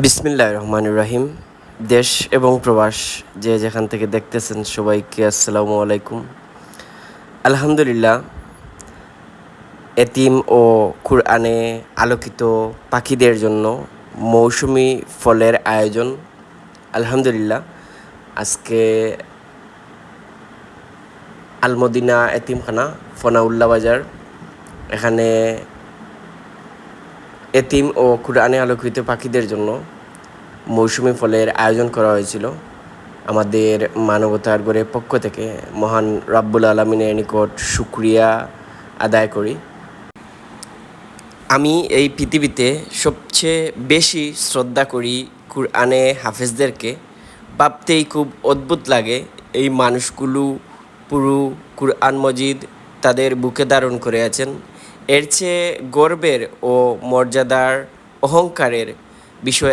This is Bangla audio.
বিসমিল্লাহির রহমানির রহিম। দেশ এবং প্রবাস যে যেখান থেকে দেখতেছেন সবাইকে আসসালামু আলাইকুম। আলহামদুলিল্লাহ, এতিম ও কুরআনে আলোকিত পাখিদের জন্য মৌসুমি ফলের আয়োজন। আলহামদুলিল্লাহ, আজকে আলমদিনা এতিমখানা ফনাউল্লাহ বাজার, এখানে এতিম ও কুরআনে আলোকিত পাখিদের জন্য মৌসুমি ফলের আয়োজন করা হয়েছিল। আমাদের মানবতার গড়ের পক্ষ থেকে মহান রাব্বুল আলামিনের নিকট শুকরিয়া আদায় করি। আমি এই পৃথিবীতে সবচেয়ে বেশি শ্রদ্ধা করি কুরআনে হাফেজদেরকে। ভাবতেই খুব অদ্ভুত লাগে, এই মানুষগুলো পুরো কুরআন মজিদ তাদের বুকে ধারণ করে আছেন। এর চেয়ে গর্বের ও মর্যাদার অহংকারের বিষয়